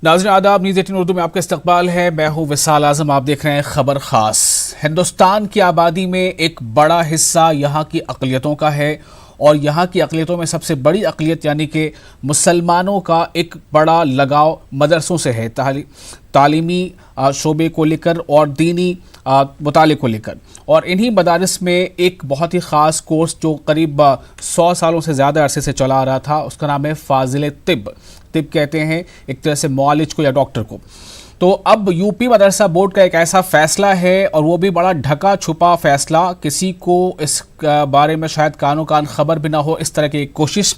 नाज़रीन आदाब, न्यूज़ 18 उर्दू में आपका इस्तकबाल है। मैं हूँ विसाल आजम। आप देख रहे हैं खबर खास। हिंदुस्तान की आबादी में एक बड़ा हिस्सा यहाँ की अक़लियतों का है और यहाँ की अक़लियतों में सबसे बड़ी अक़लियत यानी कि मुसलमानों का एक बड़ा लगाव मदरसों से है, तालीमी शोबे को लेकर और दीनी मुताले को लेकर। और इन्हीं मदारिस में एक बहुत ही ख़ास कोर्स जो करीब 100 सालों से ज़्यादा अरसे से चला आ रहा था, उसका नाम है फ़ाज़िल तिब। तिब कहते हैं एक तरह से मुआलिज को या डॉक्टर को। तो अब यूपी मदरसा बोर्ड का एक ऐसा फ़ैसला है और वो भी बड़ा ढका छुपा फ़ैसला, किसी को इस बारे में शायद कानो कान खबर भी ना हो, इस तरह की एक कोशिश।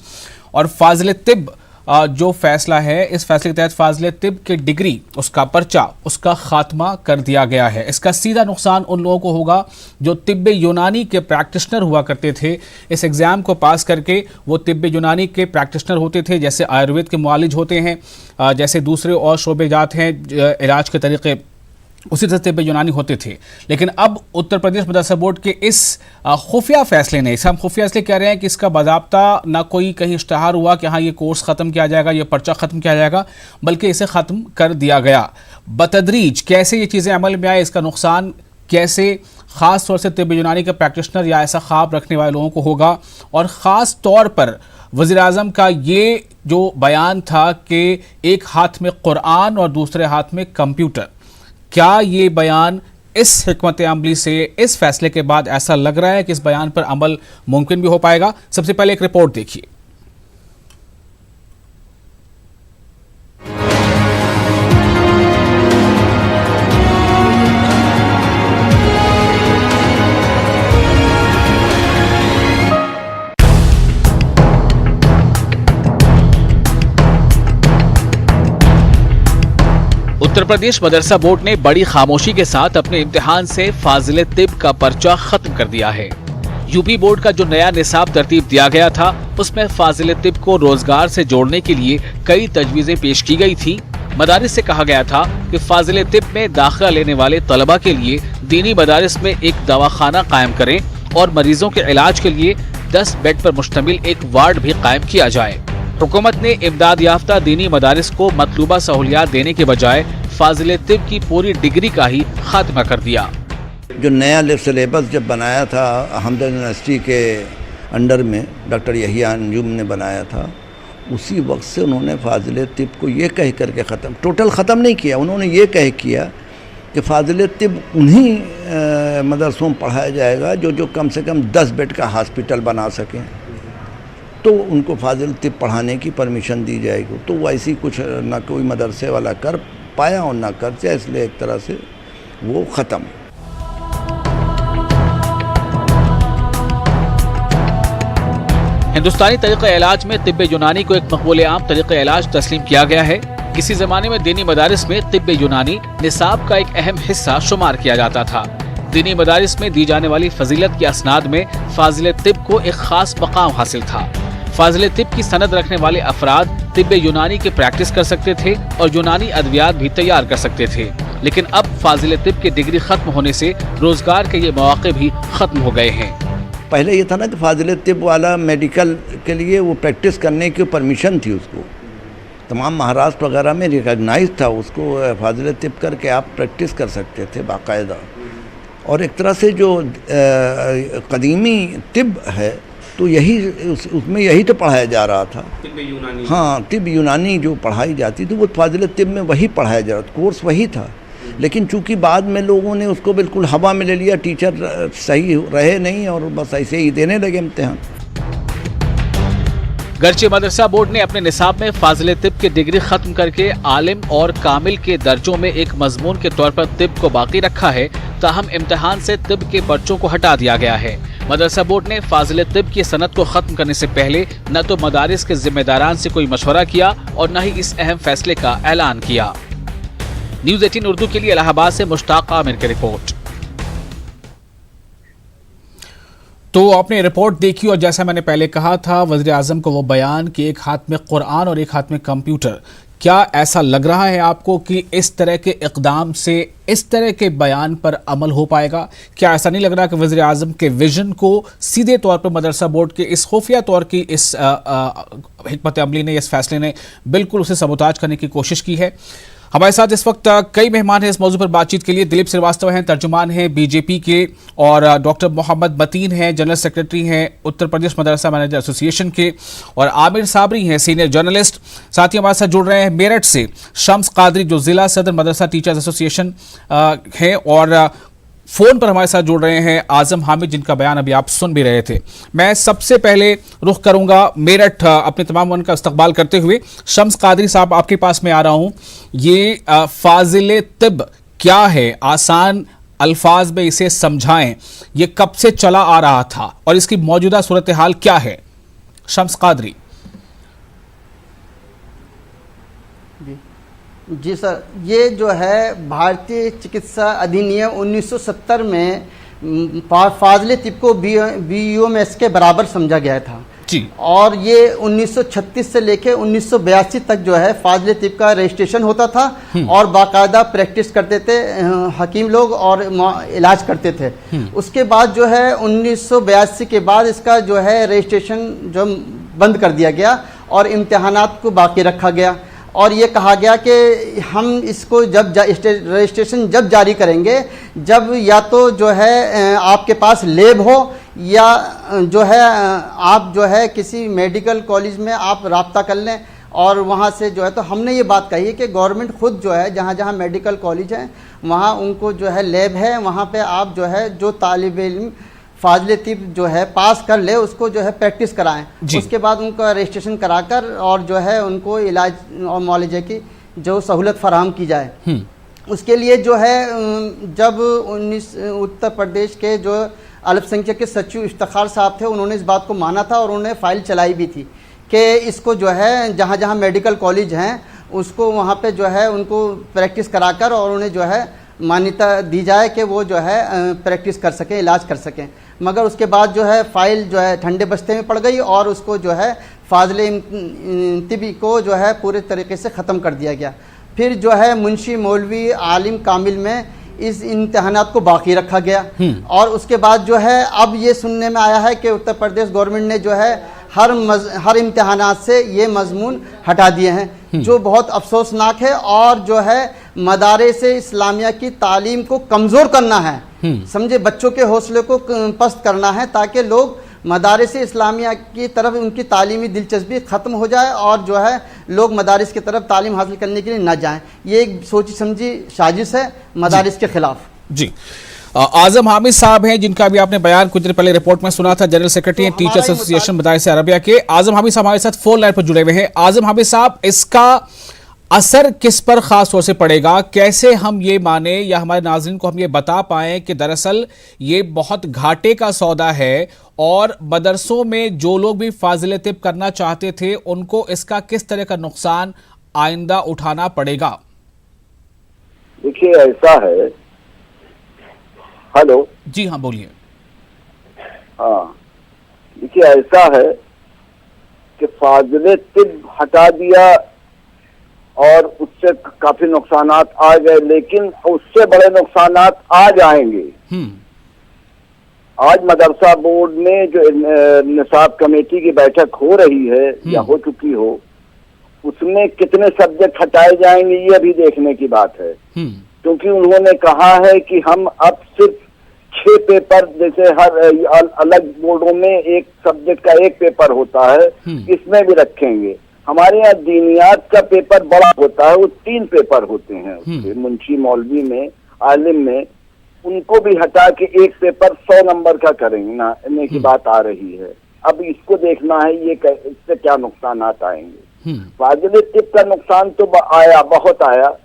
और फ़ाज़िल तिब जो फ़ैसला है, इस फैसले के तहत फ़ाज़िल तिब की डिग्री, उसका पर्चा, उसका ख़ात्मा कर दिया गया है। इसका सीधा नुकसान उन लोगों को होगा जो तिब्ब यूनानी के प्रैक्टिशनर हुआ करते थे। इस एग्ज़ाम को पास करके वो तिब्ब यूनानी के प्रैक्टिशनर होते थे, जैसे आयुर्वेद के मुआलिज होते हैं, जैसे दूसरे और शोबेजात हैं इलाज के तरीक़े, उसी तरह तिब्ब यूनानी होते थे। लेकिन अब उत्तर प्रदेश मदरसा बोर्ड के इस खुफिया फैसले ने, इसे हम खुफिया इसलिए कह रहे हैं कि इसका बाज़ाब्ता ना कोई कहीं इश्तहार हुआ कि हाँ ये कोर्स ख़त्म किया जाएगा, ये पर्चा ख़त्म किया जाएगा, बल्कि इसे ख़त्म कर दिया गया। बतदरीज कैसे ये चीज़ें अमल में आए, इसका नुकसान कैसे ख़ास तौर से तिब्ब यूनानी के प्रैक्टिशनर या ऐसा ख्वाब रखने वाले लोगों को होगा। और ख़ास तौर पर वज़ीर आज़म का ये जो बयान था कि एक हाथ में कुरान और दूसरे हाथ में कंप्यूटर, क्या ये बयान इस हिकमत अमली से, इस फैसले के बाद ऐसा लग रहा है कि इस बयान पर अमल मुमकिन भी हो पाएगा? सबसे पहले एक रिपोर्ट देखिए। उत्तर प्रदेश मदरसा बोर्ड ने बड़ी खामोशी के साथ अपने इम्तिहान से फ़ाज़िल तिब का पर्चा खत्म कर दिया है। यूपी बोर्ड का जो नया निसाब तरतीब दिया गया था, उसमें फ़ाज़िल तिब को रोजगार से जोड़ने के लिए कई तजवीज़ें पेश की गई थी। मदारिस से कहा गया था कि फ़ाज़िल तिब में दाखिला लेने वाले तलबा के लिए दीनी मदारिस में एक दवाखाना कायम करें और मरीजों के इलाज के लिए 10 बेड पर मुश्तमिल एक वार्ड भी कायम किया जाए। हुकूमत ने इमदाद याफ्ता दीनी मदारिस को मतलूबा सहूलियात देने के बजाय फ़ाज़िल तिब की पूरी डिग्री का ही खात्मा कर दिया। जो नया सिलेबस जब बनाया था हमदर्द यूनिवर्सिटी के अंडर में डॉक्टर यहिया अंजुम ने बनाया था, उसी वक्त से उन्होंने फ़ाज़िल तिब को ये कह करके ख़त्म, टोटल ख़त्म नहीं किया, उन्होंने ये कह किया कि फ़ाज़िल तिब उन्हीं मदरसों में पढ़ाया जाएगा जो कम से कम 10 बेड का हॉस्पिटल बना सकें, तो उनको फ़ाज़िल तिब पढ़ाने की परमिशन दी जाएगी। तो वैसी कुछ ना कोई मदरसे वाला कर पाया और ना कर चाहे, इसलिए एक तरह से वो ख़त्म। हिंदुस्तानी तरीक़े इलाज में तिब्ब यूनानी को एक मकबूल आम तरीक़े इलाज तस्लीम किया गया है। किसी ज़माने में दीनी मदारिस में तिब्ब यूनानी निसाब का एक अहम हिस्सा शुमार किया जाता था। दीनी मदारिस में दी जाने वाली फजीलत की असनाद में फ़ाज़िल तिब को एक खास मकाम हासिल था। फ़ाज़िल तिब की सनद रखने वाले अफराद तिब्ब यूनानी की प्रैक्टिस कर सकते थे और यूनानी अद्वियात भी तैयार कर सकते थे। लेकिन अब फ़ाज़िल तिब की डिग्री खत्म होने से रोजगार के ये मौके भी खत्म हो गए हैं। पहले ये था ना कि फ़ाज़िल तिब वाला मेडिकल के लिए वो प्रैक्टिस करने की परमिशन थी, उसको तमाम महाराष्ट्र वगैरह में रिकॉग्नाइज था, उसको फ़ाज़िल तिब करके आप प्रैक्टिस कर सकते थे बाकायदा। और एक तरह से जो कदीमी तिब है तो यही उसमें यही तो पढ़ाया जा रहा था, तिब्ब यूनानी। हाँ, तिब्ब यूनानी जो पढ़ाई जाती थी वो फ़ाज़िल तिब में वही पढ़ाया जा रहा था, कोर्स वही था। लेकिन चूंकि बाद में लोगों ने उसको बिल्कुल हवा में ले लिया, टीचर सही रहे नहीं और बस ऐसे ही देने लगे इम्तिहान। गर्चे मदरसा बोर्ड ने अपने निसाब में फ़ाज़िल तिब की डिग्री खत्म करके आलिम और कामिल के दर्जों में एक मजमून के तौर पर तिब को बाकी रखा है, ताहम इम्तिहान से तिब के पर्चों को हटा दिया गया है। मदरसा बोर्ड ने फ़ाज़िल तिब की सनद को खत्म करने से पहले न तो मदारिस के जिम्मेदारान से कोई मशवरा किया और न ही इस अहम फैसले का ऐलान किया। न्यूज़ 18 उर्दू के लिए इलाहाबाद से मुश्ताक आमिर की रिपोर्ट। तो आपने रिपोर्ट देखी और जैसा मैंने पहले कहा था, वज़ीर आज़म को वो बयान कि एक हाथ में कुरान और एक हाथ में कंप्यूटर, क्या ऐसा लग रहा है आपको कि इस तरह के इक़दाम से, इस तरह के बयान पर अमल हो पाएगा? क्या ऐसा नहीं लग रहा कि वज़ीर आज़म के विजन को सीधे तौर पर मदरसा बोर्ड के इस खुफिया तौर की इस हिकमत अमली ने, इस फैसले ने बिल्कुल उसे सबोताज करने की कोशिश की है? हमारे साथ इस वक्त कई मेहमान हैं इस मौजू पर बातचीत के लिए। दिलीप श्रीवास्तव हैं, तर्जुमान हैं बीजेपी के, और डॉक्टर मोहम्मद मतीन हैं, जनरल सेक्रेटरी हैं उत्तर प्रदेश मदरसा मैनेजर एसोसिएशन के, और आमिर साबरी हैं, सीनियर जर्नलिस्ट। साथ ही हमारे साथ जुड़ रहे हैं मेरठ से शम्स कादरी, जो जिला सदर मदरसा टीचर्स एसोसिएशन हैं, और फोन पर हमारे साथ जुड़ रहे हैं आजम हामिद, जिनका बयान अभी आप सुन भी रहे थे। मैं सबसे पहले रुख करूंगा मेरठ, अपने तमाम वन का इस्तकबाल करते हुए। शम्स कादरी साहब, आपके पास में आ रहा हूं। ये फाजिल तिब क्या है? आसान अल्फाज में इसे समझाएं, ये कब से चला आ रहा था और इसकी मौजूदा सूरत हाल क्या है? शम्स कादरी। जी सर, ये जो है भारतीय चिकित्सा अधिनियम 1970 में फाजिल तिब को BOMS के बराबर समझा गया था जी। और ये 1936 से लेके 1982 तक जो है फाजिल तिब का रजिस्ट्रेशन होता था और बाकायदा प्रैक्टिस करते थे हकीम लोग और इलाज करते थे। उसके बाद जो है 1982 के बाद इसका जो है रजिस्ट्रेशन जो बंद कर दिया गया और इम्तिहानात को बाकी रखा गया, और ये कहा गया कि हम इसको जब रजिस्ट्रेशन जब जारी करेंगे, जब या तो जो है आपके पास लैब हो या जो है आप जो है किसी मेडिकल कॉलेज में आप राब्ता कर लें और वहाँ से जो है। तो हमने ये बात कही कि गवर्नमेंट खुद जो है जहाँ जहाँ मेडिकल कॉलेज हैं वहाँ उनको जो है लैब है, वहाँ पे आप जो है जो तालिब इल्म फाजिल तिब जो है पास कर ले उसको जो है प्रैक्टिस कराएं, उसके बाद उनका रजिस्ट्रेशन कराकर और जो है उनको इलाज और मुआलजे की जो सहूलत फराहम की जाए। उसके लिए जो है जब उत्तर प्रदेश के जो अल्पसंख्यक के सचिव इफ्तिखार साहब थे, उन्होंने इस बात को माना था और उन्होंने फाइल चलाई भी थी कि इसको जो है जहाँ जहाँ मेडिकल कॉलेज हैं उसको वहाँ पे जो है उनको प्रैक्टिस कराकर और उन्हें जो है मान्यता दी जाए कि वो जो है प्रैक्टिस कर सकें, इलाज कर सकें। मगर उसके बाद जो है फाइल जो है ठंडे बस्ते में पड़ गई और उसको जो है फाजिल तिब को जो है पूरे तरीके से ख़त्म कर दिया गया। फिर जो है मुंशी मौलवी आलिम कामिल में इस इम्तिहानात को बाकी रखा गया, और उसके बाद जो है अब ये सुनने में आया है कि उत्तर प्रदेश गवर्नमेंट ने जो है हर इम्तिहानात से ये मजमून हटा दिए हैं, जो बहुत अफसोसनाक है और जो है मदारिस इस्लामिया की तालीम को कमज़ोर करना है, समझे, बच्चों के हौसले को पस्त करना है ताकि लोग मदारिस इस्लामिया की तरफ उनकी तालीमी दिलचस्पी ख़त्म हो जाए और जो है लोग मदारिस की तरफ तालीम हासिल करने के लिए ना जाएं। ये एक सोची समझी साजिश है मदारिस के खिलाफ। जी। आजम हामिद साहब हैं, जिनका भी आपने बयान कुछ देर पहले रिपोर्ट में सुना था, जनरल सेक्रेटरी हैं टीचर्स एसोसिएशन मदारिस अरबिया के। आजम हामिद साहब हमारे साथ फोन लाइन पर जुड़े हुए हैं। आजम हामिद साहब, इसका असर किस पर खास तौर से पड़ेगा? कैसे हम ये माने या हमारे नाज़रीन को हम ये बता पाएं कि दरअसल ये बहुत घाटे का सौदा है और मदरसों में जो लोग भी फाजिल तिब करना चाहते थे उनको इसका किस तरह का नुकसान आइंदा उठाना पड़ेगा? देखिए ऐसा है। हेलो जी हाँ, बोलिए। हाँ, देखिए ऐसा है कि फाजिल तिब हटा दिया और उससे काफी नुकसानात आ गए, लेकिन उससे बड़े नुकसानात आ जाएंगे। आज मदरसा बोर्ड में जो निसाब कमेटी की बैठक हो रही है या हो चुकी हो, उसमें कितने सब्जेक्ट हटाए जाएंगे ये अभी देखने की बात है, क्योंकि उन्होंने कहा है कि हम अब सिर्फ 6 पेपर, जैसे हर अलग बोर्डों में एक सब्जेक्ट का एक पेपर होता है, इसमें भी रखेंगे। हमारे यहाँ दीनियात का पेपर बड़ा होता है, वो 3 पेपर होते हैं मुंशी मौलवी में, आलिम में, उनको भी हटा के एक पेपर 100 नंबर का करेंगे ना की बात आ रही है। अब इसको देखना है ये इससे क्या नुकसान आएंगे। फाजिल तिब का नुकसान तो आया, बहुत आया।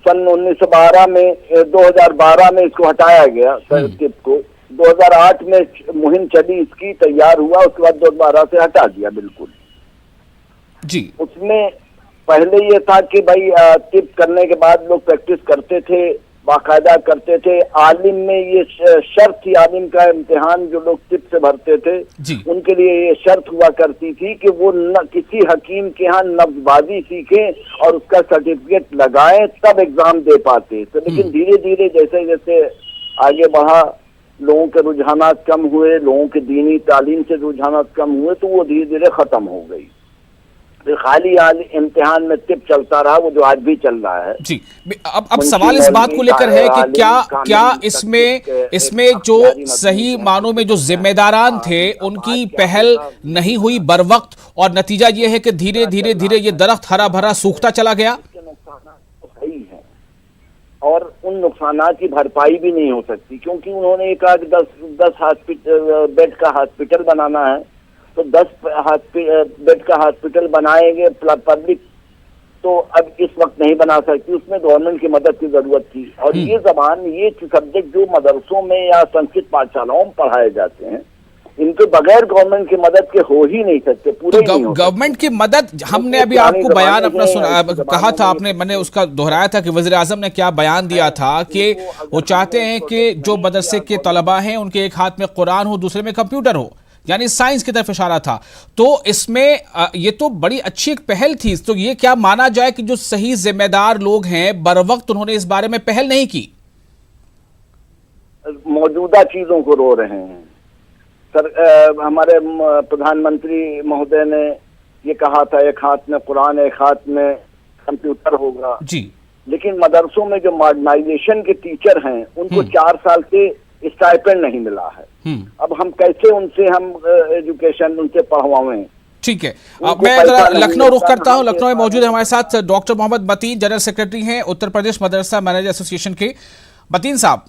सन 1912 में 2012 में इसको हटाया गया तिब को, 2008 में मुहिम चली इसकी, तैयार हुआ, उसके बाद 2012 से हटा दिया बिल्कुल जी। उसमें पहले ये था कि भाई तिब करने के बाद लोग प्रैक्टिस करते थे, बाकायदा करते थे। आलिम में ये शर्त थी, आलिम का इम्तिहान जो लोग टिप से भरते थे उनके लिए ये शर्त हुआ करती थी कि वो न किसी हकीम के यहाँ नब्जबाजी सीखें और उसका सर्टिफिकेट लगाएं तब एग्जाम दे पाते। तो लेकिन धीरे धीरे जैसे जैसे आगे बढ़ा, लोगों के रुझानात कम हुए, लोगों के दीनी तालीम से रुझानात कम हुए, तो वो धीरे धीरे खत्म हो गई। फिर खाली इम्तिहान में टिप चलता रहा, वो जो आज भी चल रहा है जी। अब सवाल इस बात को लेकर है कि क्या इसमें जो सही मानों में जो जिम्मेदारान थे उनकी पहल नहीं हुई बर वक्त, और नतीजा ये है कि धीरे धीरे धीरे ये दरख्त हरा भरा सूखता चला गया। सही है, और उन नुकसानात की भरपाई भी नहीं हो सकती, क्योंकि उन्होंने एक आज 10 हॉस्पिटल बेड का हॉस्पिटल बनाना है, तो 10 बेड का हॉस्पिटल बनाएंगे पब्लिक, तो अब इस वक्त नहीं बना सकती, उसमें गवर्नमेंट की मदद की जरूरत थी। और ये जबान, ये सब्जेक्ट जो मदरसों में या संस्कृत पाठशालाओं में पढ़ाए जाते हैं, इनके बगैर गवर्नमेंट की मदद के हो ही नहीं सकते, पूरे तो गवर्नमेंट की मदद, हमने अभी आपको बयान अपना सुना, कहा था आपने, मैंने उसका दोहराया था कि वज़ीर आज़म ने क्या बयान दिया था कि वो चाहते हैं कि जो मदरसे के तलबा हैं उनके एक हाथ में कुरान हो, दूसरे में कंप्यूटर हो, यानी साइंस की तरफ इशारा था। तो इसमें ये तो बड़ी अच्छी एक पहल थी। तो ये क्या माना जाए कि जो सही जिम्मेदार लोग हैं बर वक्त उन्होंने इस बारे में पहल नहीं की? मौजूदा चीजों को रो रहे हैं सर। हमारे प्रधानमंत्री महोदय ने ये कहा था एक हाथ में कुरान एक हाथ में कंप्यूटर होगा जी, लेकिन मदरसों में जो मॉडर्नाइजेशन के टीचर हैं उनको 4 साल से स्टाइपेंड नहीं मिला है। अब हम कैसे उनसे हम एजुकेशन उनसे पढ़वाएं? ठीक है, अब मैं जरा लखनऊ रुख करता हूं। लखनऊ में मौजूद है हमारे साथ doctor Mohammad Mateen, general secretary हैं उत्तर प्रदेश मदरसा मैनेजर एसोसिएशन के। मतीन साहब,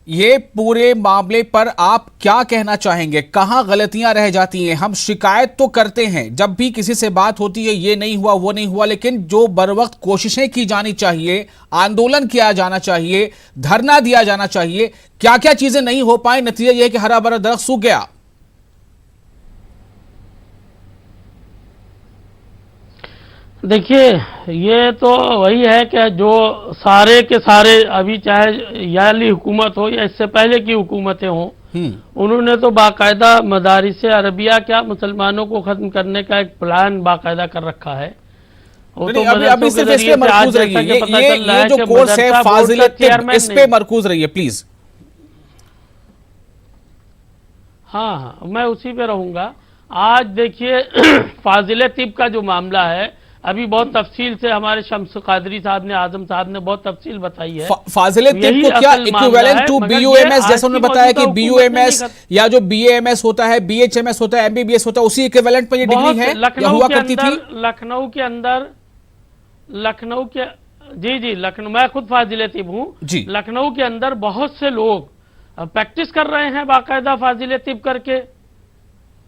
ये पूरे मामले पर आप क्या कहना चाहेंगे? कहां गलतियां रह जाती हैं? हम शिकायत तो करते हैं जब भी किसी से बात होती है, ये नहीं हुआ वो नहीं हुआ, लेकिन जो बर वक्त कोशिशें की जानी चाहिए, आंदोलन किया जाना चाहिए, धरना दिया जाना चाहिए, क्या क्या चीजें नहीं हो पाई? नतीजा यह है कि हरा भरा दरख्त सूख गया। देखिए, ये तो वही है कि जो सारे के सारे, अभी चाहे याली हुकूमत हो या इससे पहले की हुकूमतें हों, उन्होंने तो बाकायदा मदारिस अरबिया क्या मुसलमानों को खत्म करने का एक प्लान बाकायदा कर रखा है। वो तो अभी सिर्फ इस पे मरकूज रहिए, ये जो कोर्स है फाजिल तिब, इस पे मरकूज रहिए प्लीज। हाँ, मैं उसी पे रहूंगा। आज देखिए फाजिल तिब का जो मामला है, अभी बहुत तफसील से हमारे शम्स कादरी साहब ने, आजम साहब ने बहुत तफसील बताई है। फाजिल तिब को क्या इक्विवेलेंट टू बीयूएमएस, जैसे उन्होंने बताया कि बीयूएमएस या जो बीएएमएस होता है, बीएचएमएस होता है, एमबीबीएस होता है, उसी इक्विवेलेंट पर ये डिग्री है या हुआ करती थी? लखनऊ के अंदर जी, लखनऊ, मैं खुद फाजिल तिब हूँ। लखनऊ के अंदर बहुत से लोग प्रैक्टिस कर रहे हैं बाकायदा फाजिल तिब करके।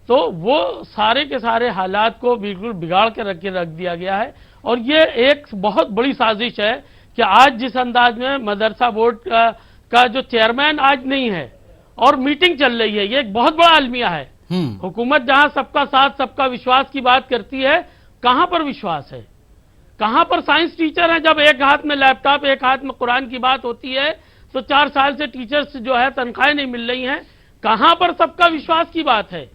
तो वो सारे के सारे हालात को बिल्कुल बिगाड़ के रख दिया गया है। और ये एक बहुत बड़ी साजिश है कि आज जिस अंदाज में मदरसा बोर्ड का जो चेयरमैन आज नहीं है और मीटिंग चल रही है, ये एक बहुत बड़ा अलमिया है। हुकूमत जहां सबका साथ सबका विश्वास की बात करती है, कहां पर विश्वास है? कहां पर साइंस टीचर हैं? जब एक हाथ में लैपटॉप एक हाथ में कुरान की बात होती है, तो 4 साल से टीचर्स जो है तनख्वाहें नहीं मिल रही हैं। कहां पर सबका विश्वास की बात है?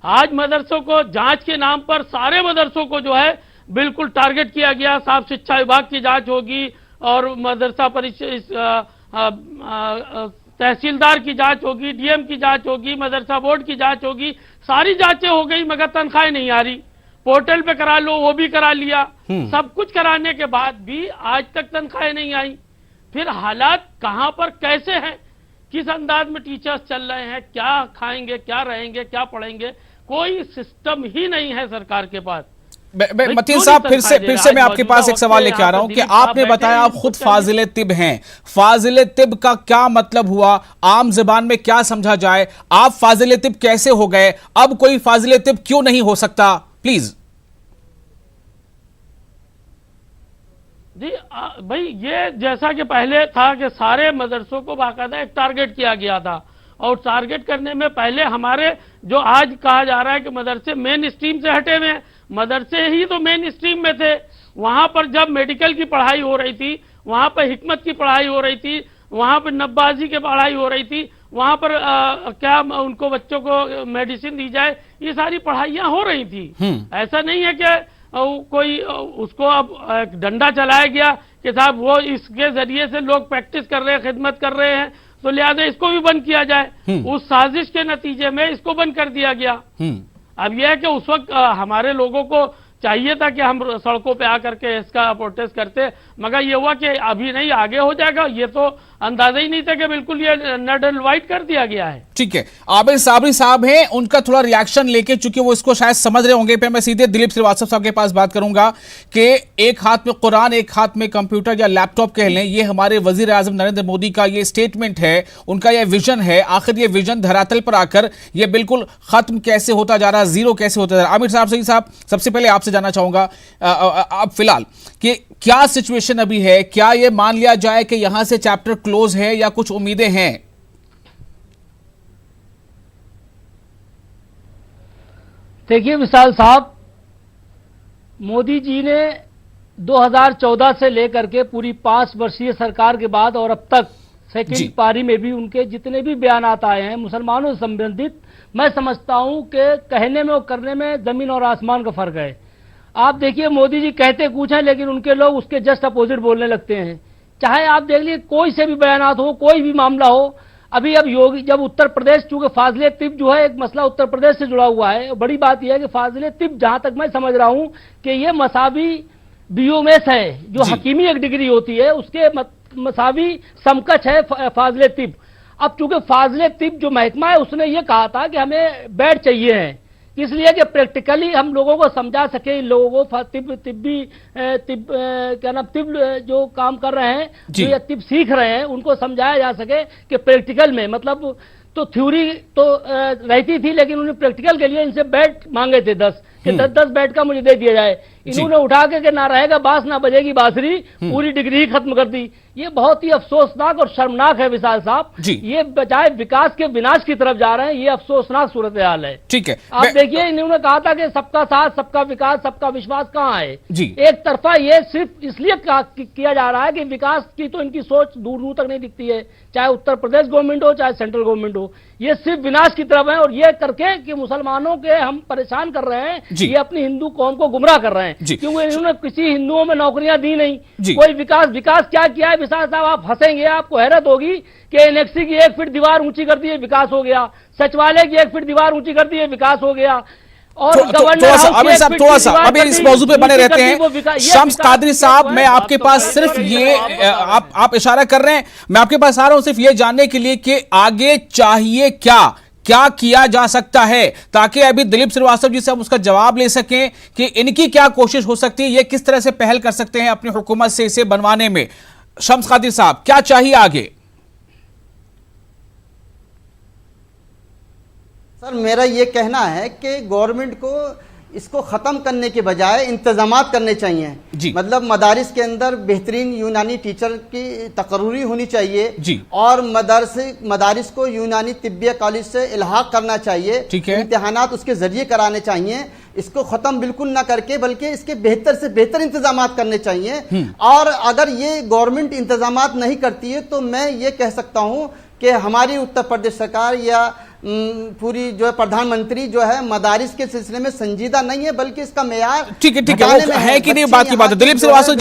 आज मदरसों को जांच के नाम पर सारे मदरसों को जो है बिल्कुल टारगेट किया गया। साफ शिक्षा विभाग की जांच होगी और मदरसा परिषद तहसीलदार की जांच होगी, डीएम की जांच होगी, मदरसा बोर्ड की जांच होगी। सारी जांचें हो गई मगर तनख्वाहें नहीं आ रही। पोर्टल पे करा लो, वो भी करा लिया। सब कुछ कराने के बाद भी आज तक तनख्वाहें नहीं आई। फिर हालात कहां पर कैसे हैं, किस अंदाज में टीचर्स चल रहे हैं, क्या खाएंगे, क्या रहेंगे, क्या पढ़ेंगे, कोई सिस्टम ही नहीं है सरकार के पास। मतीन साहब, फिर से मैं आपके पास एक सवाल लेके आ रहा हूं कि आपने बताया आप खुद फाजिल तिब हैं। फाजिल तिब का क्या मतलब हुआ? आम जुबान में क्या समझा जाए? आप फाजिल तिब कैसे हो गए? अब कोई फाजिल तिब क्यों नहीं हो सकता? प्लीज जी। भाई, ये जैसा कि पहले था कि सारे मदरसों को बाकायदा एक टारगेट किया गया था, और टारगेट करने में पहले हमारे जो आज कहा जा रहा है कि मदरसे मेन स्ट्रीम से हटे हुए हैं, मदरसे ही तो मेन स्ट्रीम में थे। वहां पर जब मेडिकल की पढ़ाई हो रही थी, वहां पर हिकमत की पढ़ाई हो रही थी, वहां पर नब्बाजी की पढ़ाई हो रही थी, वहां पर क्या उनको बच्चों को मेडिसिन दी जाए, ये सारी पढ़ाइयां हो रही थी। ऐसा नहीं है कि कोई उसको अब एक डंडा चलाया गया कि साहब वो इसके जरिए से लोग प्रैक्टिस कर रहे हैं, खिदमत कर रहे हैं, तो लिहाजा इसको भी बंद किया जाए। उस साजिश के नतीजे में इसको बंद कर दिया गया। अब यह है कि उस वक्त हमारे लोगों को चाहिए था कि हम सड़कों पे आकर के इसका प्रोटेस्ट करते, मगर ये हुआ कि अभी नहीं आगे हो जाएगा, ये तो अंदाजा ही नहीं था कि बिल्कुल ये रेड एंड व्हाइट कर दिया गया है। ठीक है, आबिर साबरी साहब हैं, उनका थोड़ा रिएक्शन लेके, चूंकि वो इसको शायद समझ रहे होंगे, पे मैं सीधे दिलीप श्रीवास्तव साहब के पास बात करूंगा कि एक हाथ में कुरान, एक हाथ में कंप्यूटर या लैपटॉप कह लें, ये हमारे वजीर आजम नरेंद्र मोदी का ये स्टेटमेंट है, उनका ये विजन है। आखिर ये विजन धरातल पर आकर ये बिल्कुल खत्म कैसे होता जा रहा, जीरो कैसे होता जा रहा? आमिर साहब, सही साहब, सबसे पहले आपसे जानना चाहूंगा अब फिलहाल कि क्या सिचुएशन अभी है, क्या ये मान लिया जाए कि यहां से चैप्टर क्लोज है या कुछ उम्मीदें हैं? देखिए विशाल साहब, मोदी जी ने 2014 से लेकर के पूरी 5 वर्षीय सरकार के बाद और अब तक सेकंड पारी में भी उनके जितने भी बयान आए हैं मुसलमानों से संबंधित, मैं समझता हूं कि कहने में और करने में जमीन और आसमान का फर्क है। आप देखिए, मोदी जी कहते कुछ हैं लेकिन उनके लोग उसके जस्ट अपोजिट बोलने लगते हैं। चाहे आप देख लीजिए कोई से भी बयानात हो, कोई भी मामला हो, अभी अब योगी जब उत्तर प्रदेश, चूंकि फाजिले तिब जो है एक मसला उत्तर प्रदेश से जुड़ा हुआ है, बड़ी बात यह है कि फाजिले तिब जहां तक मैं समझ रहा हूं कि ये मसावी बीओएमएस है, जो हकीमी एक डिग्री होती है, उसके मसावी समकक्ष है फाजिले तिब। अब चूंकि फाजिले तिब जो महकमा है उसने ये कहा था कि हमें बेड चाहिए है, इसलिए कि प्रैक्टिकली हम लोगों को समझा सके, इन लोगों को तिब जो काम कर रहे हैं, जो ये तिब सीख रहे हैं, उनको समझाया जा सके कि प्रैक्टिकल में, मतलब तो थ्योरी तो रहती थी लेकिन उन्हें प्रैक्टिकल के लिए इनसे बेड मांगे थे 10 कि 10 बेड का मुझे दे दिया जाए। इन्होंने उठा के ना रहेगा बांस ना बजेगी बांसुरी, पूरी डिग्री ही खत्म कर दी। ये बहुत ही अफसोसनाक और शर्मनाक है विशाल साहब, ये बजाय विकास के विनाश की तरफ जा रहे हैं, ये अफसोसनाक सूरत हाल है। ठीक है, आप देखिए, इन्होंने कहा था कि सबका साथ, सबका विकास, सबका विश्वास कहाँ है? एक तरफा ये सिर्फ इसलिए किया जा रहा है कि विकास की तो इनकी सोच दूर दूर तक नहीं दिखती है, चाहे उत्तर प्रदेश गवर्नमेंट हो चाहे सेंट्रल गवर्नमेंट हो, ये सिर्फ विनाश की तरफ है। और ये करके कि मुसलमानों के हम परेशान कर रहे हैं, ये अपनी हिंदू कौम को गुमराह कर रहे हैं, क्योंकि इन्होंने किसी हिंदुओं में नौकरियां दी नहीं, कोई विकास क्या किया है विशाल साहब? आप हंसेंगे, आपको हैरत होगी कि एनेक्सी की 1 फीट दीवार ऊंची कर दी है, विकास हो गया। सचिवालय की 1 फीट दीवार ऊंची कर दी है, विकास हो गया। और गवर्नर आमिर साहब थोड़ा सा अभी इस मौजू पे बने रहते हैं। शम्स कादरी साहब, मैं आपके पास सिर्फ ये आप इशारा कर रहे हैं, मैं आपके पास आ रहा हूं सिर्फ ये जानने के लिए कि आगे चाहिए क्या किया जा सकता है, ताकि अभी दिलीप श्रीवास्तव जी से हम उसका जवाब ले सकें कि इनकी क्या कोशिश हो सकती है, ये किस तरह से पहल कर सकते हैं अपनी हुकूमत से इसे बनवाने में। शम्स कादरी साहब, क्या चाहिए आगे? सर, मेरा ये कहना है कि गवर्नमेंट को इसको ख़त्म करने के बजाय इंतजामात करने चाहिए। मतलब मदारिस के अंदर बेहतरीन यूनानी टीचर की तकर्री होनी चाहिए और मदारिस को यूनानी तिब्बिया कॉलेज से इल्हाक करना चाहिए। इम्तिहानात उसके जरिए कराने चाहिए। इसको ख़त्म बिल्कुल ना करके बल्कि इसके बेहतर से बेहतर इंतजामात करने चाहिए। और अगर ये गवर्नमेंट इंतजामात नहीं करती है तो मैं ये कह सकता हूँ कि हमारी उत्तर प्रदेश सरकार या पूरी जो है प्रधानमंत्री जो है मदारिस के सिलसिले में संजीदा नहीं है, बल्कि इसका मेयार ठीक है कि नहीं, बात की बात है। दिलीप श्रीवास्तव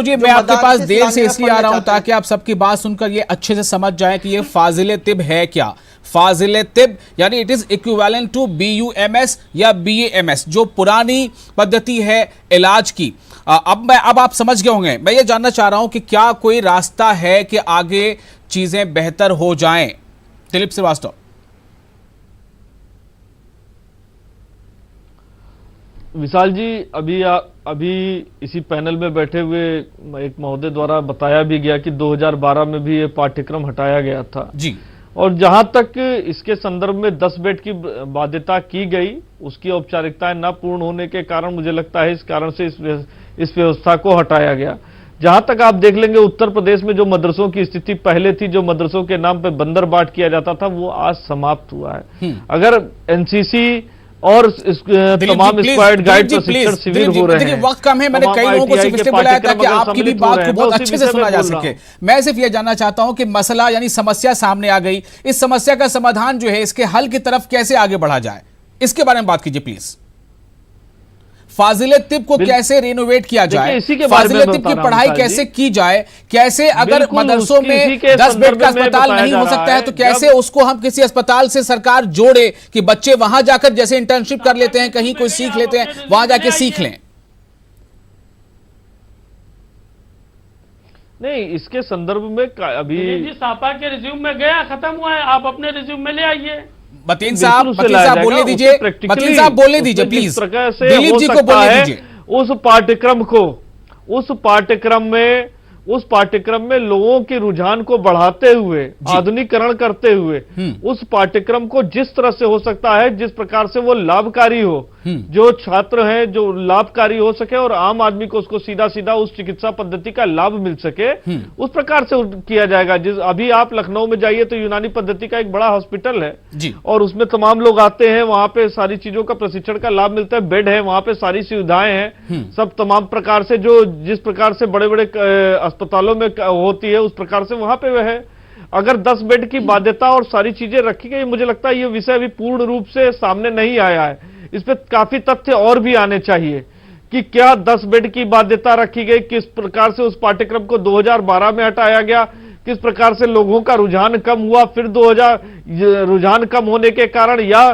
जी, मैं आपके पास देर से इसलिए आ रहा हूं ताकि आप सबकी बात सुनकर ये अच्छे से समझ जाए कि ये फाजिले तिब है क्या। फाजिले तिब यानी it is equivalent to BUMS या BAMS, जो पुरानी पद्धति है इलाज की। अब आप समझ गए होंगे। मैं ये जानना चाह रहा हूं कि क्या कोई रास्ता है कि आगे चीजें बेहतर हो जाएं? दिलीप श्रीवास्तव। विशाल जी, अभी इसी पैनल में बैठे हुए एक महोदय द्वारा बताया भी गया कि 2012 में भी ये पाठ्यक्रम हटाया गया था जी, और जहां तक इसके संदर्भ में 10 बेड की बाध्यता की गई, उसकी औपचारिकताएं न पूर्ण होने के कारण मुझे लगता है इस कारण से इस व्यवस्था को हटाया गया। जहां तक आप देख लेंगे उत्तर प्रदेश में जो मदरसों की स्थिति पहले थी, जो मदरसों के नाम पे बंदरबाट किया जाता था, वो आज समाप्त हुआ है। अगर एनसीसी और तमाम एक्सपायर्ड गाइड प्रशिक्षण शिविर हो रहे हैं। वक्त कम है, मैंने कई लोगों को सिर्फ इसलिए बुलाया था कि आपकी भी बात को बहुत अच्छे से सुना जा सके। मैं सिर्फ ये जानना चाहता हूं कि मसला यानी समस्या सामने आ गई, इस समस्या का समाधान जो है इसके हल की तरफ कैसे आगे बढ़ा जाए, इसके बारे में बात कीजिए प्लीज। फाजिल-ए-तिब को कैसे रिनोवेट किया जाए, फाजिल-ए-तिब की पढ़ाई कैसे की जाए, कैसे अगर मदरसों में 10 बेड का अस्पताल नहीं हो सकता है तो कैसे उसको हम किसी अस्पताल से सरकार जोड़े कि बच्चे वहां जाकर जैसे इंटर्नशिप कर लेते हैं, कहीं कोई सीख लेते हैं, वहां जाके सीख लें। नहीं, इसके संदर्भ में अभी सापा के रिज्यूम में गया, खत्म हुआ है, आप अपने रिज्यूम में ले आइए। मतीन साहब बोलने दीजिए, मतीन साहब बोलने दीजिए प्लीज, दिलीप जी को बोलने दीजिए। उस पाठ्यक्रम में लोगों के रुझान को बढ़ाते हुए, आधुनिकीकरण करते हुए उस पाठ्यक्रम को जिस तरह से हो सकता है, जिस प्रकार से वो लाभकारी हो, जो छात्र हैं जो लाभकारी हो सके और आम आदमी को उसको सीधा सीधा उस चिकित्सा पद्धति का लाभ मिल सके, उस प्रकार से किया जाएगा। अभी आप लखनऊ में जाइए तो यूनानी पद्धति का एक बड़ा हॉस्पिटल है और उसमें तमाम लोग आते हैं, वहां पे सारी चीजों का प्रशिक्षण का लाभ मिलता है, बेड है, वहां पे सारी सुविधाएं हैं, सब तमाम प्रकार से जो जिस प्रकार से बड़े बड़े अस्पतालों में होती है उस प्रकार से वहां पे वह है। अगर 10 बेड की बाध्यता और सारी चीजें रखी गई, मुझे लगता है ये विषय अभी पूर्ण रूप से सामने नहीं आया है, इस पे काफी तथ्य और भी आने चाहिए कि क्या 10 बेड की बाध्यता रखी गई, किस प्रकार से उस पाठ्यक्रम को 2012 में हटाया गया, किस प्रकार से लोगों का रुझान कम हुआ, फिर रुझान कम होने के कारण या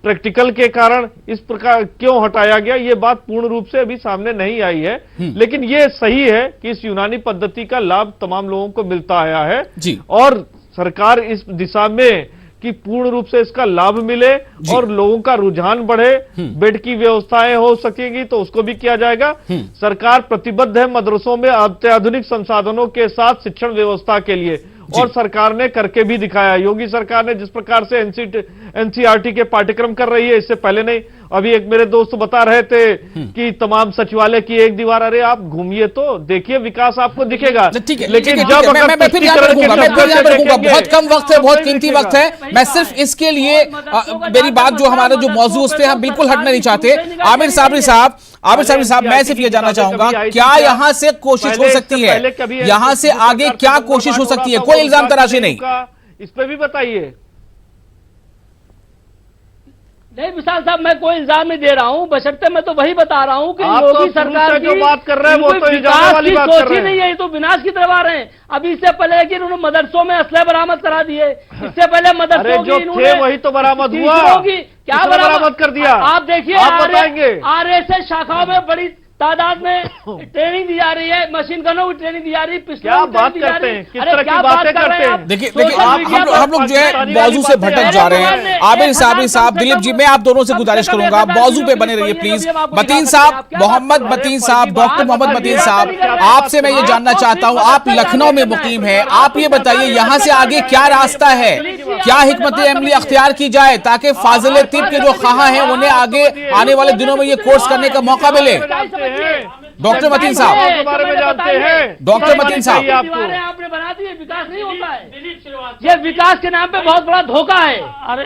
प्रैक्टिकल के कारण इस प्रकार क्यों हटाया गया, ये बात पूर्ण रूप से अभी सामने नहीं आई है। लेकिन ये सही है कि इस यूनानी पद्धति का लाभ तमाम लोगों को मिलता आया है और सरकार इस दिशा में कि पूर्ण रूप से इसका लाभ मिले और लोगों का रुझान बढ़े, बेड की व्यवस्थाएं हो सकेंगी तो उसको भी किया जाएगा। सरकार प्रतिबद्ध है मदरसों में अत्याधुनिक संसाधनों के साथ शिक्षण व्यवस्था के लिए और सरकार ने करके भी दिखाया। योगी सरकार ने जिस प्रकार से एनसीईआरटी के पाठ्यक्रम कर रही है, इससे पहले नहीं। अभी एक मेरे दोस्त बता रहे थे कि तमाम सचिवालय की एक दीवार, अरे आप घूमिए तो देखिए विकास आपको दिखेगा। लेकिन जब मैं फिर यहाँ रखूंगा, बहुत कम वक्त है, बहुत कीमती वक्त है। मैं सिर्फ इसके लिए मेरी बात जो हमारा जो मौजू उस पर हम बिल्कुल हटना नहीं चाहते। आमिर साबरी साहब, मैं सिर्फ ये जानना चाहूंगा क्या यहाँ से कोशिश हो सकती है, यहाँ से आगे क्या कोशिश हो सकती है? कोई इल्जाम तराशी नहीं, इस पे भी बताइए। नहीं विशाल साहब, मैं कोई इल्जाम नहीं दे रहा हूं, बशर्ते मैं तो वही बता रहा हूं कि योगी सरकार जो बात कर रहे हैं वो तो विकास वाली बात कर रहे हैं, नहीं है, ये तो विनाश की तरफ आ रहे हैं। अभी इससे पहले कि इन्होंने मदरसों में असलह बरामद करा दिए, इससे पहले मदरसों जो थे वही तो बरामद हुआ, क्या बरामद कर दिया? आप देखिए, आरएसएस शाखाओं में बड़ी तादाद में ट्रेनिंग दी जा रही है, मशीन गनों की ट्रेनिंग दी जा रही है। क्या बात करते हैं, किस तरह की बातें करते हैं? देखिए हम लोग जो है मौजू से भटक जा रहे हैं। आमिर साबरी साहब, दिलीप जी, मैं आप दोनों से गुजारिश करूंगा मौजू पे बने रहिए प्लीज। मतीन साहब, मोहम्मद मतीन साहब, डॉक्टर मोहम्मद मतीन साहब, आपसे मैं ये जानना चाहता हूं, आप लखनऊ में मुकीम है, आप ये बताइए यहाँ से आगे क्या रास्ता है, क्या हिकमत अमली अख्तियार की जाए ताकि फाजिल-ए-तिब के जो ख्वाहां हैं उन्हें आगे आने वाले दिनों में ये कोर्स करने का मौका मिले? डॉक्टर मतीन साहब, बारे में जानते हैं डॉक्टर मतीन साहब, आपने बना दी, विकास नहीं होता है, ये विकास के नाम पे बहुत बड़ा धोखा है।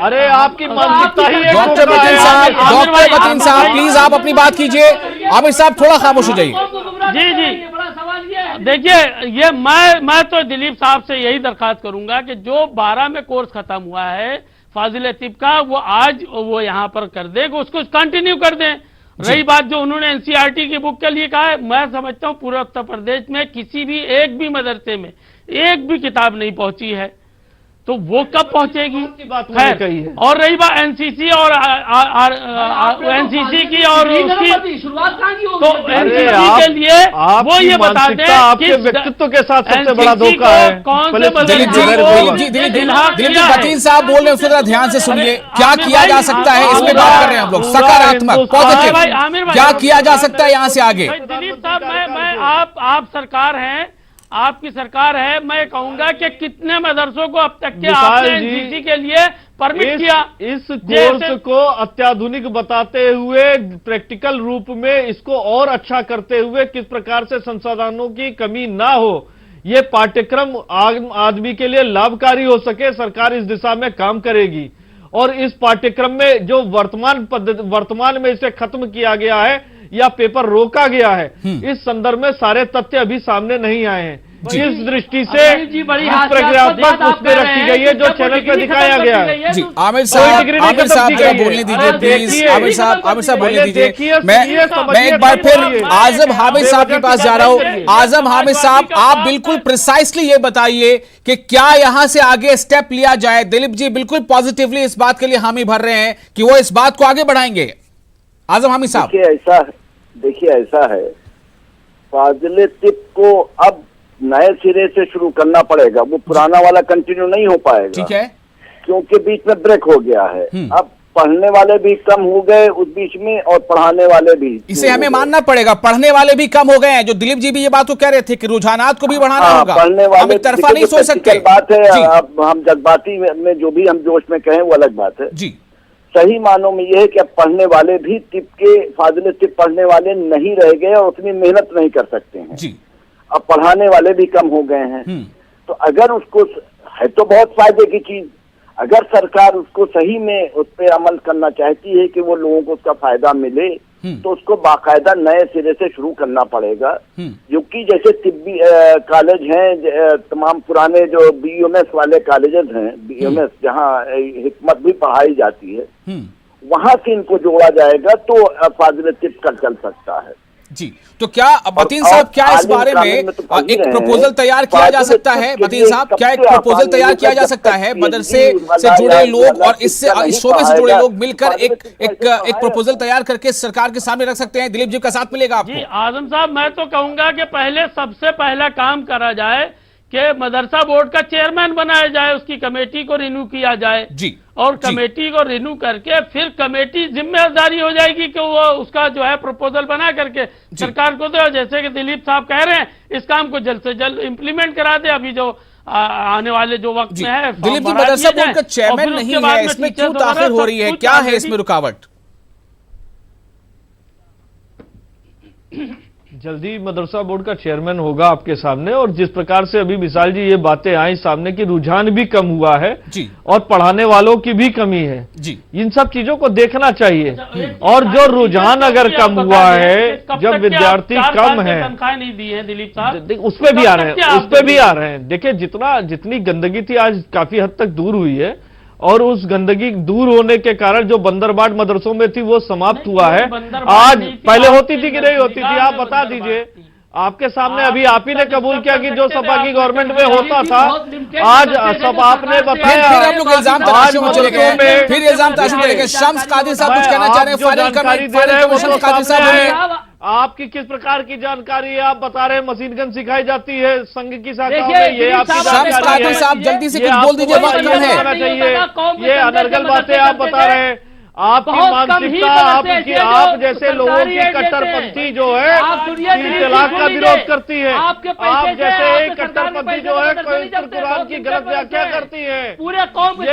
अरे आपकी मानसिकता ही है। डॉक्टर मतीन साहब प्लीज आप अपनी बात कीजिए। आमिर साहब थोड़ा खामोश हो जाइए। जी बड़ा सवाल ये है, देखिए ये मैं तो दिलीप साहब से यही दरखास्त करूंगा कि जो 12 में कोर्स खत्म हुआ है फाजिल-ए-तिब का, वो आज वो यहाँ पर कर दे, उसको कंटिन्यू कर दें। रही बात जो उन्होंने एनसीईआरटी की बुक के लिए कहा है, मैं समझता हूं पूरे उत्तर प्रदेश में किसी भी एक भी मदरसे में एक भी किताब नहीं पहुंची है, तो वो कब पहुंचेगी? खैर, और रही बात एनसीसी और एनसीसी की और उसकी शुरुआत कहाँ की होगी? तो एनसीसी के लिए वो ये बताते हैं आपके व्यक्तित्व के साथ सबसे बड़ा धोखा है। कौन से दिलीप मतीन साहब बोल रहे हैं, उसको ध्यान से सुनिए। क्या किया जा सकता है, इस पे बात कर रहे हैं हम लोग, सकारात्मक पॉजिटिव, क्या किया जा सकता है यहाँ से आगे? दिलीप साहब, मैं आप सरकार हैं, आपकी सरकार है, मैं कहूंगा कि कितने मदरसों को अब तक के आपने एनसीसी के लिए परमिट किया? इस कोर्स को अत्याधुनिक बताते हुए, प्रैक्टिकल रूप में इसको और अच्छा करते हुए, किस प्रकार से संसाधनों की कमी ना हो, ये पाठ्यक्रम आम आदमी के लिए लाभकारी हो सके, सरकार इस दिशा में काम करेगी। और इस पाठ्यक्रम में जो वर्तमान में इसे खत्म किया गया है या पेपर रोका गया है, इस संदर्भ में सारे तथ्य अभी सामने नहीं आए हैं। इस दृष्टि से प्रक्रियात्मक उसमें रखी गई है जो चैनल पर दिखाया गया है। जी आमिर साहब बोलने दीजिए प्लीज। आमिर साहब बोलने दीजिए। मैं एक बार फिर आजम हामिद साहब के पास जा रहा हूं। आजम हामिद साहब, आप बिल्कुल प्रिसाइसली ये बताइए कि क्या यहां से आगे स्टेप लिया जाए। दिलीप जी बिल्कुल पॉजिटिवली इस बात के लिए हामी भर रहे हैं कि वो इस बात को आगे बढ़ाएंगे। आजम हामिद साहब, देखिए ऐसा है, फाजिले तिप को अब नए सिरे से शुरू करना पड़ेगा, वो पुराना वाला कंटिन्यू नहीं हो पाएगा। ठीक है, क्योंकि बीच में ब्रेक हो गया है। अब पढ़ने वाले भी कम हो गए उस बीच में और पढ़ाने वाले भी, इसे हमें मानना पड़ेगा, पढ़ने वाले भी कम हो गए हैं। जो दिलीप जी भी ये बात तो कह रहे थे कि रुझानात को भी बढ़ाना होगा, पढ़ने वाले एक तरफा नहीं सोच सकते। बात है, अब हम जज्बाती में जो भी हम जोश में कहें वो अलग बात है जी। सही मानों में यह है कि अब पढ़ने वाले भी टिप के फाजिले टिप पढ़ने वाले नहीं रह गए और उतनी मेहनत नहीं कर सकते हैं जी। अब पढ़ाने वाले भी कम हो गए हैं। तो अगर उसको है तो बहुत फायदे की चीज, अगर सरकार उसको सही में उस पर अमल करना चाहती है कि वो लोगों को उसका फायदा मिले, तो उसको बाकायदा नए सिरे से शुरू करना पड़ेगा। क्योंकि जैसे तिब्बी कॉलेज हैं, तमाम पुराने जो BUMS वाले कॉलेजेस हैं, BUMS जहाँ हिकमत भी पढ़ाई जाती है, वहां से इनको जोड़ा जाएगा तो फाजिले टिप का चल सकता है जी। तो क्या मतीन साहब, क्या इस बारे में एक प्रपोजल तैयार किया जा सकता है? मतीन साहब, क्या एक प्रपोजल तैयार किया जा सकता है? मदरसे से जुड़े लोग और इस शोबे से जुड़े लोग मिलकर एक प्रपोजल तैयार करके सरकार के सामने रख सकते हैं। दिलीप जी का साथ मिलेगा आपको? जी आजम साहब, मैं तो कहूंगा कि पहले सबसे पहला काम करा जाए कि मदरसा बोर्ड का चेयरमैन बनाया जाए, उसकी कमेटी को रिन्यू किया जाए जी। और कमेटी को रिन्यू करके फिर कमेटी जिम्मेदारी हो जाएगी कि वो उसका जो है प्रपोजल बना करके सरकार को दे। जैसे कि दिलीप साहब कह रहे हैं, इस काम को जल्द से जल्द इंप्लीमेंट करा दे। अभी जो आने वाले जो वक्त में है, दिलीप जी मदरसा बोर्ड का चेयरमैन नहीं है, इसमें क्यों ताखिर हो रही है? क्या है इसमें रुकावट? जल्दी मदरसा बोर्ड का चेयरमैन होगा आपके सामने। और जिस प्रकार से अभी विशाल जी ये बातें आई सामने कि रुझान भी कम हुआ है जी, और पढ़ाने वालों की भी कमी है जी, इन सब चीजों को देखना चाहिए। और जो रुझान अगर कम हुआ है, जब विद्यार्थी कम है, तनख्वाह नहीं दी है दिलीप साहब, उस पर भी आ रहे हैं, उस पर भी आ रहे हैं। देखिए जितनी गंदगी थी आज काफी हद तक दूर हुई है, और उस गंदगी दूर होने के कारण जो बंदरबाट मदरसों में थी वो समाप्त हुआ है। आज पहले होती थी कि नहीं होती थी, आप बता दीजिए। आपके सामने अभी आप ही ने कबूल किया कि जो सपा की गवर्नमेंट में होता था, आज सब आपने बताया। फिर हम लोग इल्जाम तराशों में चले गए, फिर इल्जाम तराशों में चले गए। शम्स कादिर साहब कुछ कहना चाह रहे हैं? जानकारी दे रहे हैं शम्स कादिर साहब, आपकी किस प्रकार की जानकारी है? आप बता रहे हैं मशीन गन सिखाई जाती है संघ की शाखा में, ये आपकी जानकारी है? साहब जल्दी से कुछ बोल दीजिए, वक्त कम है। ये अनर्गल बातें आप बता रहे हैं। आपकी मानसिकता, आप जैसे लोगों की कट्टरपंथी जो है तलाक का विरोध करती है, आप जैसे कट्टरपंथी जो है कुरान की गलत व्याख्या करती है पूरे कौम।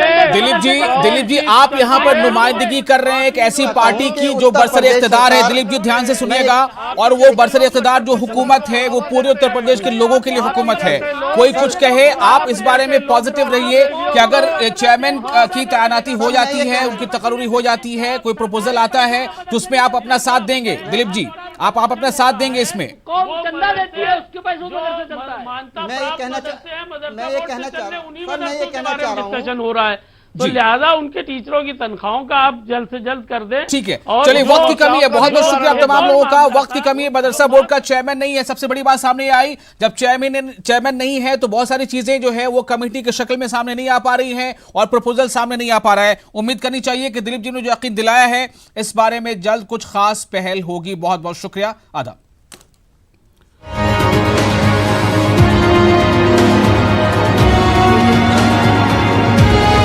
दिलीप जी आप यहाँ पर नुमाइंदगी कर रहे हैं एक ऐसी पार्टी की जो बरसरे इख्तिदार है। दिलीप जी ध्यान से सुनिएगा, और वो बरसरे इख्तिदार जो हुकूमत है वो पूरे उत्तर प्रदेश के लोगों के लिए हुकूमत है। कोई कुछ कहे, आप इस बारे में पॉजिटिव रहिए कि अगर चेयरमैन की तैनाती हो जाती है, उनकी तकर्री हो जाती है, कोई प्रपोजल आता है, तो उसमें आप अपना साथ देंगे? दिलीप जी आप अपना साथ देंगे इसमें? चंदा देती है, उसके पैसों से कैसे चलता है? मैं ये कहना चाह रहा हूं हो रहा है, तो लिहाजा उनके टीचरों की तनख्वाहों का आप जल्द से जल्द कर दें। ठीक है, चलिए वक्त की कमी है, बहुत बहुत शुक्रिया आप तमाम लोगों का। वक्त की कमी है, मदरसा बोर्ड का चेयरमैन नहीं है, सबसे बड़ी बात सामने आई। जब चेयरमैन नहीं है तो बहुत सारी चीजें जो है वो कमेटी की शक्ल में सामने नहीं आ पा रही हैं और प्रपोजल सामने नहीं आ पा रहा है। उम्मीद करनी चाहिए कि दिलीप जी ने जो यकीन दिलाया है इस बारे में जल्द कुछ खास पहल होगी। बहुत बहुत शुक्रिया, आदाब।